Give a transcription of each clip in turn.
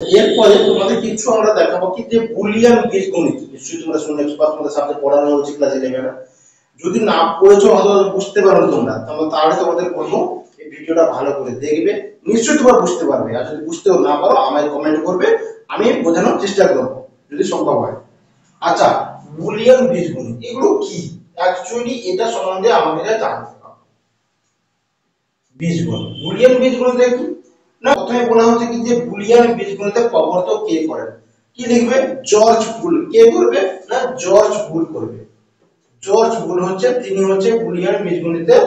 এরপরে তোমাদের কিছু আমরা দেখাবো কি যে বুলিয়ান বীজগণিত, নিশ্চয়ই তোমরা শুনেছো বা তোমাদের সাথে পড়ানো হয়েছে ক্লাস 11। যদি না পড়েছো হয়তো বুঝতে পারো তোমরা, তাহলে তোমাদের বলবো এই ভিডিওটা ভালো করে দেখবে, নিশ্চয়ই তোমরা বুঝতে পারবে। আর যদি বুঝতেও না পারো আমায় কমেন্ট করবে, আমি বোঝানোর চেষ্টা করবো যদি সম্ভব হয়। আচ্ছা, বুলিয়ান বীজগণিত এগুলো কি? অ্যাকচুয়ালি এটা সম্বন্ধে আমাদের জানতে হবে। বীজগণিত, বুলিয়ান বীজগণিত কি না, প্রথমে বলা হচ্ছে কি যে বুলিয়ান বীজগণিতের প্রবর্তক কে করেন? কি লিখবে? জর্জ বুল। কে করবে? না জর্জ বুল করবে। জর্জ বুল হচ্ছে, তিনি হচ্ছে বুলিয়ান বীজগণিতের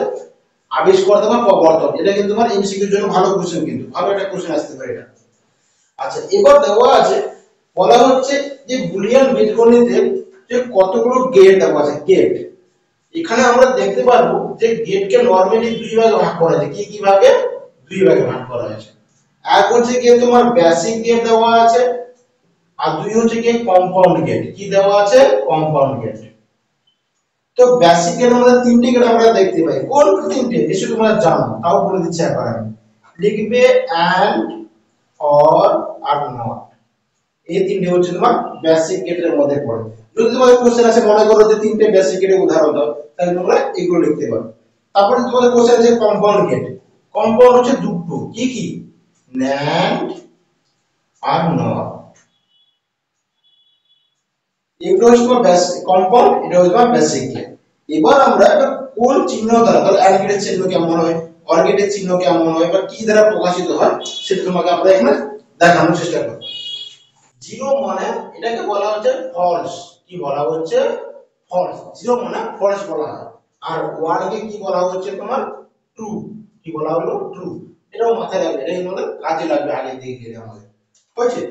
আবিষ্কর্তা বা প্রবর্তক। এটা কিন্তু তোমার এমসিকিউর জন্য ভালো কোশ্চেন, কিন্তু ভালো একটা কোশ্চেন আসতে পারে এটা। আচ্ছা, এবার দেওয়া আছে, বলা হচ্ছে যে বুলিয়ান বীজগণিতের যে কতগুলো গেট দেওয়া আছে। গেট, এখানে আমরা দেখতে পারবো যে গেটকে নরমালি দুই ভাগে ভাগ করা আছে। কি কি ভাগে? দুই ভাগে ভাগ করা আছে। এক হচ্ছে কি তোমার বেসিক গেট দেওয়া আছে, আর দুই হচ্ছে কি কম্পাউন্ড গেট। কি দেওয়া আছে? Compound gate. তো বেসিক গেট আমাদের তিনটি গেট আমরা দেখতে পাই। কোন তিনটে? নিশ্চয়ই তোমরা জানো, তাও বলে দিচ্ছি একবার আমি। লিখবে এন্ড, অর, আর নট। এই তিনটে হচ্ছে তোমার বেসিক গেটের মধ্যে পড়ে। যদি তোমাদের কোশ্চেন আছে মনে করো যে তিনটে বেসিক গেটের উদাহরণ দাও, তাহলে তোমরা এগুলো লিখতে পারো। তারপরে তোমাদের কোশ্চেন আছে কম্পাউন্ড গেট। কম্পাউন্ড হচ্ছে দুটো, কি কি? NAND are not. এগুলো হচ্ছে তোমার বেসিক কম্পাউন্ড, এটা হচ্ছে তোমার বেসিক গেট। এবার আমরা কোন চিহ্ন দ্বারা, তাহলে অ্যান্ড গেটের চিহ্ন কেমন হয়, অর গেটের চিহ্ন কেমন হয়, বা কি দ্বারা প্রকাশিত হয়, সেটা তোমাকে আমরা এখানে দেখানোর চেষ্টা করব। জিরো মানে এটাকে বলা হচ্ছে ফলস। কি বলা হচ্ছে? ফলস। জিরো মানে ফলস বলা হয়। আর ওয়ান কে কি বলা হচ্ছে তোমার? ট্রু। কি বলা হলো? ট্রু। এটাও মাথায় রাখবে, এটাই আমাদের কাজে লাগবে আগের দিকে গেলে আমাদের। হয়েছে?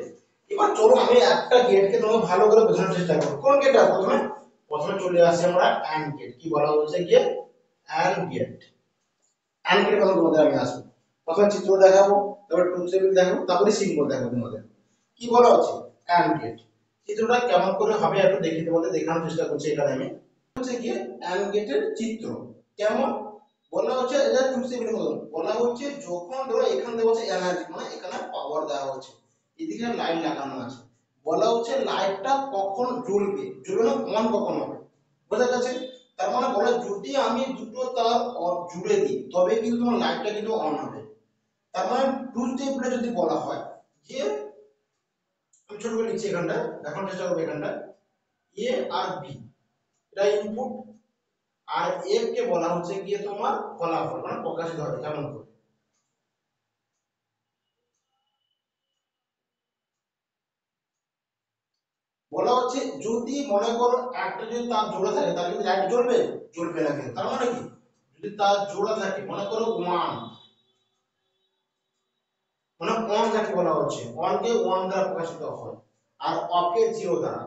এবার চলো আমি একটা গেটকে তোমাকে ভালো করে বোঝানোর চেষ্টা করব। কোন গেটটা? প্রথমে প্রথমে চলে আসি আমরা অ্যান্ড গেট। কি বলা হচ্ছে? Gate, and gate. And gate কথা তোমাদের আমি আসবো। প্রথমে চিত্র দেখাবো, তারপর ট্রুথ টেবিল দেখাবো, তারপরে সিম্বল দেখাবো তোমাদের। কি বলা হচ্ছে? And gate. চিত্রটা কেমন করে হবে একটু দেখে তোমাদের দেখানোর চেষ্টা করছি এখানে আমি। হচ্ছে কি অ্যান্ড গেটের চিত্র কেমন? বলা হচ্ছে এটা ট্রুথ টেবিলের মতন। বলা হচ্ছে যখন ধরো এখানে দেওয়া আছে এনার্জি, মানে এখানে পাওয়ার দেওয়া হচ্ছে, এদিকে লাইট লাগানো আছে। বলা হচ্ছে লাইটটা কখন জ্বলবে, জ্বলবে না অন কখন হবে। বোঝা যাচ্ছে? তার মানে বলে যদি আমি দুটো তার জুড়ে দিই তবে কিন্তু তোমার লাইটটা কিন্তু অন হবে। তার মানে ট্রুথ টেবিলে যদি বলা হয় যে, আমি ছোট করে লিখছি এখানটা, দেখানোর চেষ্টা করবো এখানটা, এ আর বি এটা ইনপুট, আর এফ কে বলা হচ্ছে গিয়ে তোমার ফলাফল, মানে প্রকাশিত হবে কেমন করে। বলা হচ্ছে যদি মনে করো একটা যদি তার জোড়া থাকে তাহলে কিন্তু লাইট জ্বলবে, জ্বলবে না কিন্তু। তার মানে কি? যদি তার জোড়া থাকে, মনে করো 1, মানে অন যাকে বলা হচ্ছে, অন কে 1 দ্বারা প্রকাশিত হয়, আর অফ কে 0 দ্বারা,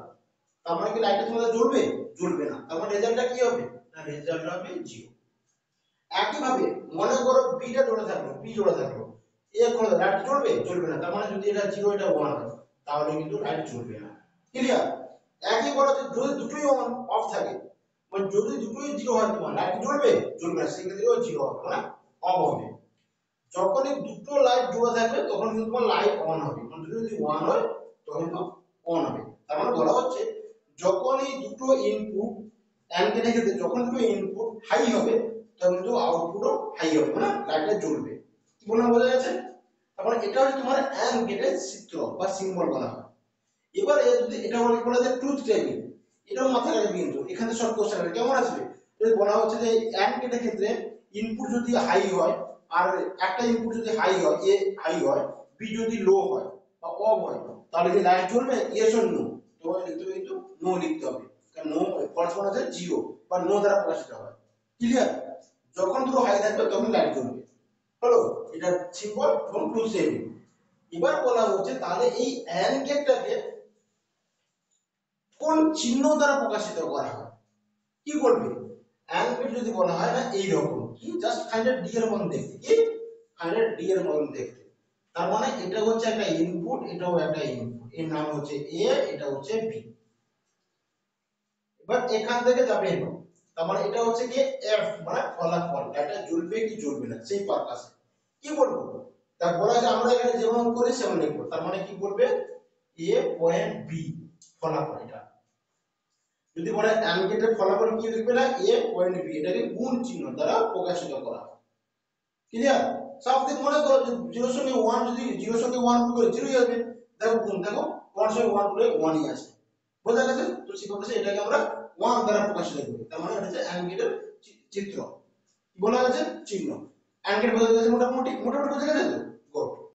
তার মানে কি লাইটটা তোমাদের জ্বলবে? জ্বলবে না। তার মানে রেজাল্টটা কি হবে? না রেজাল্ট হবে 0। একইভাবে মনে করো বিটা জোড়া থাকলো, বি জোড়া থাকলো, এখন লাইট জ্বলবে? জ্বলবে না। তার মানে যদি এটা 0 এটা 1 হয় তাহলে কিন্তু লাইট জ্বলবে না। ক্লিয়ার? একই বলা যে যদি দুটোই অন অফ থাকে, মানে যদি দুটোই 0 হয় তোমার লাইট জ্বলবে? জ্বলবে না, সেক্ষেত্রেও 0 হবে, মানে অফ হবে। যখনই দুটো লাইট জোড়া থাকবে তখন কিন্তু তোমার লাইট অন হবে, মানে দুটো যদি 1 হয় তখন কিন্তু অন হবে। তার মানে বলা হচ্ছে যখনই দুটো ইনপুট এন্ড গেটের ক্ষেত্রে যখন দুটো ইনপুট হাই হবে তখন কিন্তু আউটপুটও হাই হবে, মানে লাইটটা জ্বলবে। কি বললাম বোঝা যাচ্ছে? তারপরে এটা হচ্ছে তোমার এন্ড গেটের চিত্র বা সিম্বল বলা হয়। এবারে যদি এটা বলা যায় ট্রুথ টেবিল, এটাও মাথায় রাখবে কিন্তু এখানে সব কোশ্চেন আছে কেমন আসবে। যদি বলা হচ্ছে যে এন্ড গেটের ক্ষেত্রে ইনপুট যদি হাই হয়, আর একটা ইনপুট যদি হাই হয়, এ হাই হয়, বি যদি লো হয় বা অফ হয়, তাহলে কি লাইট জ্বলবে? Yes or no? তোমাকে লিখতে হবে কিন্তু নো লিখতে হবে, কারণ নো করেসপন্ড আছে 0 বা নো দ্বারা প্রকাশিত হয়। ক্লিয়ার? যখন দুটো হাই থাকবে তখন লাইট জ্বলবে। হলো? এটা সিম্বল এবং ট্রুথ টেবিল। এবার বলা হচ্ছে তাহলে এই এন্ড গেটটাকে কোন চিহ্ন দ্বারা প্রকাশিত করা হয়? কি করবে? এন্ড গেট যদি বলা হয় না এই রকম, কি জাস্ট কাইন্ড ডি এর মতন দেখতে, কি কাইন্ড ডি এর মতন দেখতে। তার মানে এটা হচ্ছে একটা ইনপুট, এটাও একটা ইনপুট, এর নাম হচ্ছে এ, এটা হচ্ছে বি। এবার এখান থেকে যাবে এনো, তার মানে এটা হচ্ছে কি এফ, মানে ফলাফল, এটা জ্বলবে কি জ্বলবে না সেই পারপাসে। কি বলবো? তা বলা আছে আমরা এখানে যেমন করি সেমন লিখবো, তার মানে কি বলবে এ পয়েন্ট বি ফলাফল এটা। যদি বলে AND গেটের ফলাফল কি লিখবে না এ পয়েন্ট বি, এটাকে গুণ চিহ্ন দ্বারা প্রকাশিত করা। ক্লিয়ার? সব থেকে মনে করো 0 সঙ্গে 1 যদি 0 সঙ্গে 1 গুণ করে 0 হবে, দেখো গুণ দেখো 1 সঙ্গে 1 করে 1 ই আসে। বোঝা গেছে? তো শিক্ষক বলেছে এটাকে আমরা 1 দ্বারা প্রকাশিত করি, তার মানে এটা হচ্ছে AND গেটের চিত্র। কি বলা গেছে? চিহ্ন। AND গেট বোঝা গেছে মোটামুটি বোঝা গেছে তো?